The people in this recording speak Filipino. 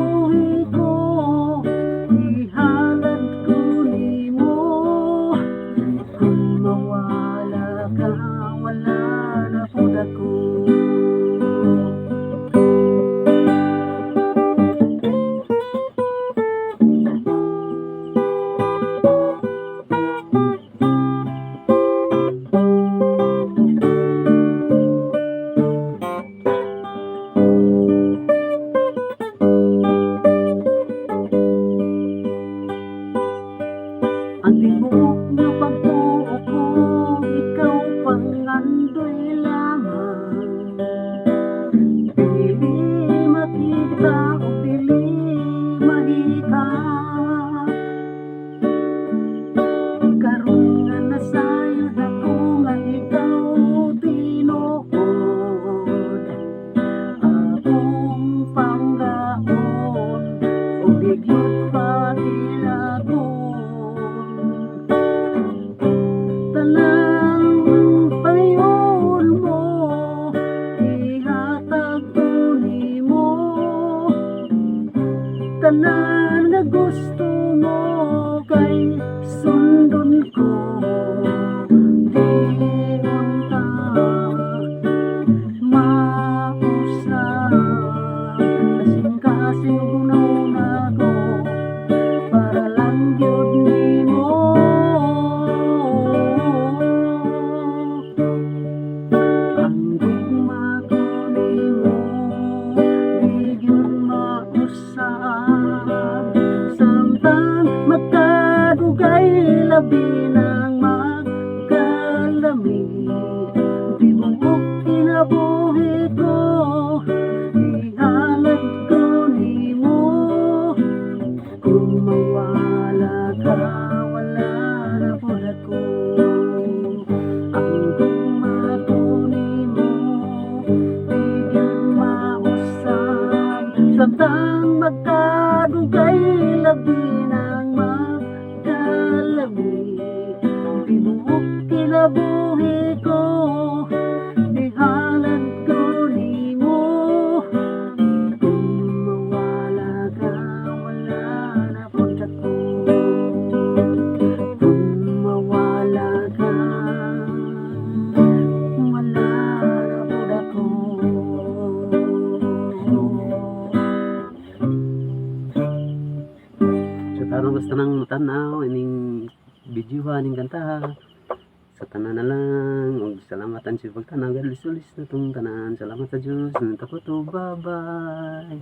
buhi ko, ihalad ko nimo. Kung mawala ka, wala na pud ako. Ang tibok nga pagtuo ko, ikaw pangandoy lamang. Dili makita o dili mahita, karon nga nasayod ako nga ikaw tinuod. Akong panggaon o bigyot pagilagon, tanan nga gusto mo kay sundon ko. Diyon ka mausap, kasing-kasing gunong ako para lang yun nimo. Ang gugma ko nimo, di yun mausap, magkadugay labi ng magkalami. Tibuok kinabuhi ko, ihalad ko nimo. Kung mawala ka, wala na pud ako. Ang gugma ko nimo, di yun mausap, samtang magkadugay labi ng magkalami. Tibuok kinabuhi ko, ihalad ko nimo. Kung mawala ka, wala na pud ako. Kung mawala ka, wala na pud ako. Karon gusto nang tanaw ining video ning kanta sa tanan na lang, ug salamatan sa pagtanaw. Galis-ulis na tong tanan. Salamat sa Dios. Nanta ko to. Bye bye.